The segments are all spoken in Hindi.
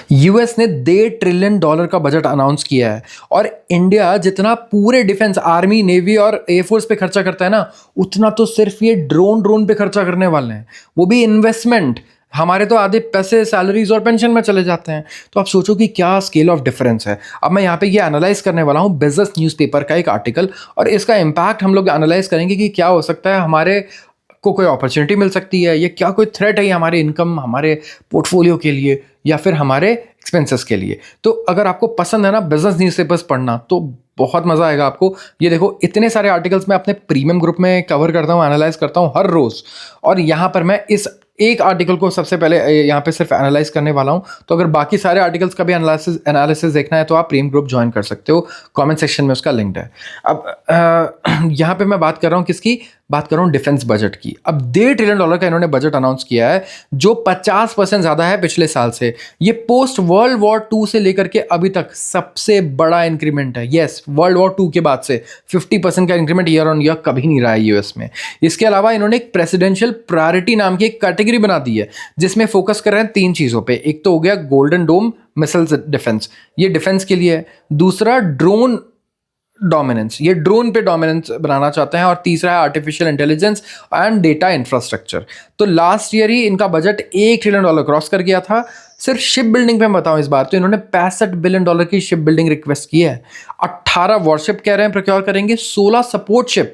यूएस ने $1.5 ट्रिलियन का बजट अनाउंस किया है और इंडिया जितना पूरे डिफेंस आर्मी नेवी और एयरफोर्स पे खर्चा करता है ना, उतना तो सिर्फ ये ड्रोन पे खर्चा करने वाले हैं, वो भी इन्वेस्टमेंट। हमारे तो आधे पैसे सैलरीज और पेंशन में चले जाते हैं। तो आप सोचो कि क्या स्केल ऑफ डिफरेंस है। अब मैं यहाँ पे ये एनालाइज करने वाला हूँ बिजनेस न्यूज़पेपर का एक आर्टिकल, और इसका इम्पैक्ट हम लोग एनालाइज करेंगे कि क्या हो सकता है, हमारे को कोई अपॉर्चुनिटी मिल सकती है, या क्या कोई थ्रेट है हमारे इनकम, हमारे पोर्टफोलियो के लिए, या फिर हमारे एक्सपेंसेस के लिए। तो अगर आपको पसंद है ना बिजनेस न्यूज़पेपर्स पढ़ना, तो बहुत मज़ा आएगा आपको। ये देखो, इतने सारे आर्टिकल्स मैं अपने प्रीमियम ग्रुप में कवर करता हूँ, एनालाइज करता हूँ हर रोज़। और यहाँ पर मैं इस एक आर्टिकल को सबसे पहले यहाँ पे सिर्फ एनालाइज करने वाला हूँ। तो अगर बाकी सारे आर्टिकल्स का भी एनालिसिस देखना है तो आप प्रीमियम ग्रुप ज्वाइन कर सकते हो, कमेंट सेक्शन में उसका लिंक है। अब यहाँ पे मैं बात कर रहा हूँ किसकी, बात कर रहा हूँ डिफेंस बजट की। अब $1.5 ट्रिलियन का इन्होंने बजट अनाउंस किया है, जो 50% ज़्यादा है पिछले साल से। ये पोस्ट वर्ल्ड वॉर 2 से लेकर के अभी तक सबसे बड़ा इंक्रीमेंट है। यस, वर्ल्ड वॉर 2 के बाद से 50% का इंक्रीमेंट ईयर ऑन ईयर कभी नहीं रहा है यूएस में। इसके अलावा इन्होंने एक प्रेसिडेंशियल प्रायोरिटी नाम की एक कैटेगरी बना दी है, जिसमें फोकस कर रहे हैं 3 चीज़ों पे। एक तो हो गया गोल्डन डोम मिसाइल्स डिफेंस, ये डिफेंस के लिए है। दूसरा ड्रोन डोमिनेंस, ये ड्रोन पे डोमिनेंस बनाना चाहते हैं। और तीसरा है artificial intelligence and data infrastructure. तो लास्ट ईयर ही इनका बजट $1 ट्रिलियन क्रॉस कर गया था। सिर्फ शिप बिल्डिंग पे मैं बताऊं इस बार, तो इन्होंने $65 बिलियन की शिप बिल्डिंग रिक्वेस्ट की है। 18 वॉरशिप कह रहे हैं प्रोक्योर करेंगे, 16 सपोर्ट शिप।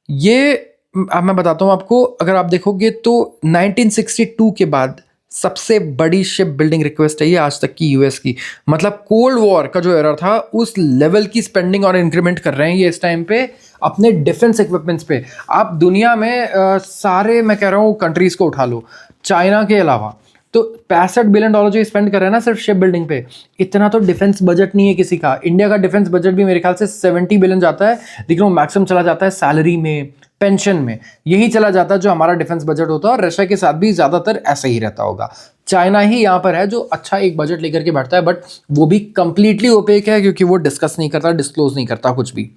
ये अब मैं बताता हूं आपको, अगर आप देखोगे तो 1962 के बाद सबसे बड़ी शिप बिल्डिंग रिक्वेस्ट है ये आज तक की यूएस की। मतलब कोल्ड वॉर का जो एरा था, उस लेवल की स्पेंडिंग और इंक्रीमेंट कर रहे हैं ये इस टाइम पे अपने डिफेंस इक्विपमेंट्स पे। आप दुनिया में सारे, मैं कह रहा हूँ, कंट्रीज को उठा लो चाइना के अलावा, तो $65 बिलियन जो स्पेंड कर रहे हैं ना सिर्फ शिप बिल्डिंग पे, इतना तो डिफेंस बजट नहीं है किसी का। इंडिया का डिफेंस बजट भी मेरे ख्याल से 70 बिलियन जाता है, लेकिन वो मैक्सिमम चला जाता है सैलरी में, पेंशन में, यही चला जाता है जो हमारा डिफेंस बजट होता है। और रशिया के साथ भी ज्यादातर ऐसा ही रहता होगा। चाइना ही यहाँ पर है जो अच्छा एक बजट लेकर के बैठता है, बट वो भी कंप्लीटली ओपेक है, क्योंकि वो डिस्कस नहीं करता, डिस्क्लोज नहीं करता कुछ भी।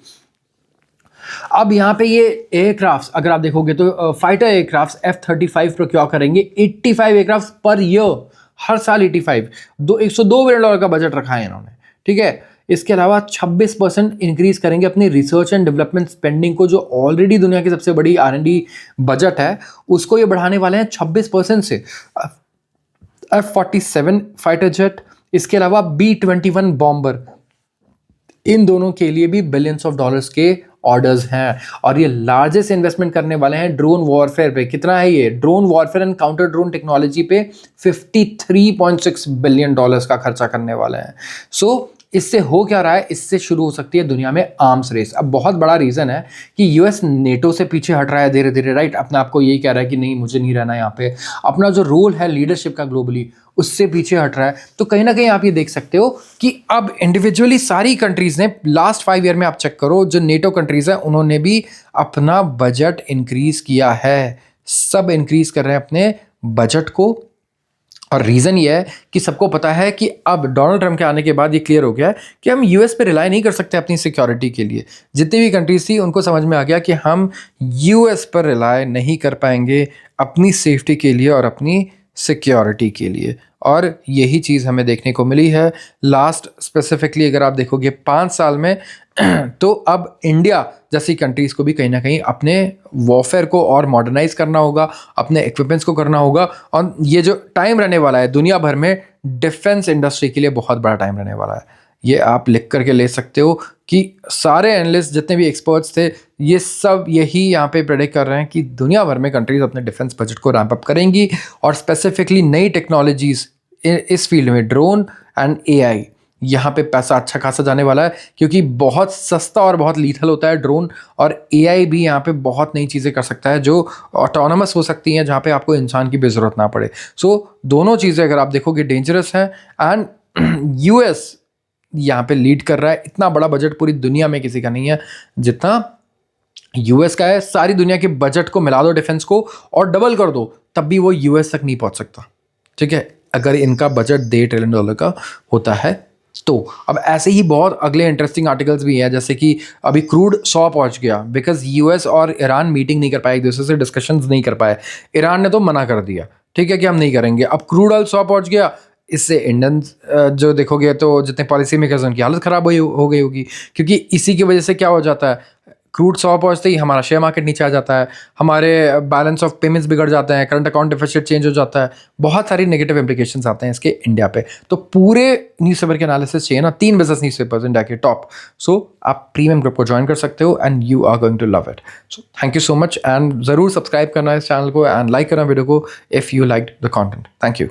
अब यहाँ पे ये एयरक्राफ्ट अगर आप देखोगे तो फाइटर एयरक्राफ्ट F-35 प्रोक्योर करेंगे, 85 एयरक्राफ्ट पर ईयर, हर साल 85। $102 बिलियन का बजट रखा है इन्होंने, ठीक है। इसके अलावा 26% इंक्रीज करेंगे अपनी रिसर्च एंड डेवलपमेंट स्पेंडिंग को, जो ऑलरेडी दुनिया की सबसे बड़ी R&D बजट है, उसको ये बढ़ाने वाले हैं 26% से। F-47 फाइटर जेट, इसके अलावा B-21 बॉम्बर, इन दोनों के लिए भी बिलियंस ऑफ डॉलर्स के ऑर्डर्स हैं। और ये लार्जेस्ट इन्वेस्टमेंट करने वाले हैं ड्रोन वॉरफेयर पे। कितना है ये? Drone warfare and counter drone technology पे $53.6 बिलियन का खर्चा करने वाले हैं। सो इससे हो क्या रहा है, इससे शुरू हो सकती है दुनिया में आर्म्स रेस। अब बहुत बड़ा रीजन है कि यूएस नेटो से पीछे हट रहा है धीरे धीरे, राइट। अपने आप को यही कह रहा है कि नहीं, मुझे नहीं रहना यहाँ पे। अपना जो रोल है लीडरशिप का ग्लोबली, उससे पीछे हट रहा है। तो कहीं ना कहीं आप ये देख सकते हो कि अब इंडिविजुअली सारी कंट्रीज ने लास्ट 5 ईयर में, आप चेक करो, जो नेटो कंट्रीज है उन्होंने भी अपना बजट इंक्रीज किया है। सब इंक्रीज कर रहे हैं अपने बजट को। और रीज़न ये है कि सबको पता है कि अब डोनाल्ड ट्रंप के आने के बाद ये क्लियर हो गया है कि हम यूएस पे रिलाई नहीं कर सकते अपनी सिक्योरिटी के लिए। जितनी भी कंट्रीज थी उनको समझ में आ गया कि हम यूएस पर रिलाई नहीं कर पाएंगे अपनी सेफ्टी के लिए और अपनी सिक्योरिटी के लिए। और यही चीज़ हमें देखने को मिली है लास्ट, स्पेसिफिकली अगर आप देखोगे 5 साल में। तो अब इंडिया जैसी कंट्रीज़ को भी कहीं ना कहीं अपने वॉरफेयर को और मॉडर्नाइज करना होगा, अपने इक्विपमेंट्स को करना होगा। और ये जो टाइम रहने वाला है दुनिया भर में डिफेंस इंडस्ट्री के लिए, बहुत बड़ा टाइम रहने वाला है। ये आप लिख करके ले सकते हो कि सारे एनालिस्ट, जितने भी एक्सपर्ट्स थे, ये सब यही यहाँ पे प्रेडिक्ट कर रहे हैं कि दुनिया भर में कंट्रीज अपने डिफेंस बजट को रैंप अप करेंगी। और स्पेसिफिकली नई टेक्नोलॉजीज इस फील्ड में, ड्रोन एंड एआई, यहाँ पे पैसा अच्छा खासा जाने वाला है, क्योंकि बहुत सस्ता और बहुत लीथल होता है ड्रोन। और एआई भी यहाँ पे बहुत नई चीज़ें कर सकता है जो ऑटोनमस हो सकती हैं, जहाँ पे आपको इंसान की भी ज़रूरत ना पड़े। सो दोनों चीज़ें अगर आप देखोगे डेंजरस हैं। एंड यूएस यहाँ पे लीड कर रहा है। इतना बड़ा बजट पूरी दुनिया में किसी का नहीं है जितना यूएस का है। सारी दुनिया के बजट को मिला दो डिफेंस को और डबल कर दो, तब भी वो यूएस तक नहीं पहुंच सकता, ठीक है, अगर इनका बजट $1.5 ट्रिलियन का होता है तो। अब ऐसे ही बहुत अगले इंटरेस्टिंग आर्टिकल्स भी हैं, जैसे कि अभी क्रूड 100 पहुंच गया, बिकॉज यूएस और ईरान मीटिंग नहीं कर पाए, एक दूसरे से डिस्कशंस नहीं कर पाए। ईरान ने तो मना कर दिया, ठीक है, कि हम नहीं करेंगे। अब क्रूड ऑयल 100 पहुंच गया, इससे इंडियन जो देखोगे तो जितने पॉलिसी मेकर्स हैं उनकी हालत ख़राब हो गई होगी, क्योंकि इसी की वजह से क्या हो जाता है, क्रूड 100 पहुंचते ही हमारा शेयर मार्केट नीचे आ जाता है, हमारे बैलेंस ऑफ पेमेंट्स बिगड़ जाते हैं, करंट अकाउंट डिफिसिट चेंज हो जाता है, बहुत सारी नेगेटिव इंप्लीकेशंस आते हैं इसके इंडिया पे। तो पूरे न्यूज़पेपर के एनालिसिस चाहिए ना, 3 बिजनेस न्यूज़पेपर्स इंडिया के टॉप। सो आप प्रीमियम ग्रुप को ज्वाइन कर सकते हो and you are going to love it. So thank you so much, and ज़रूर सब्सक्राइब करना इस चैनल को एंड लाइक करना वीडियो को if you like the content. Thank you.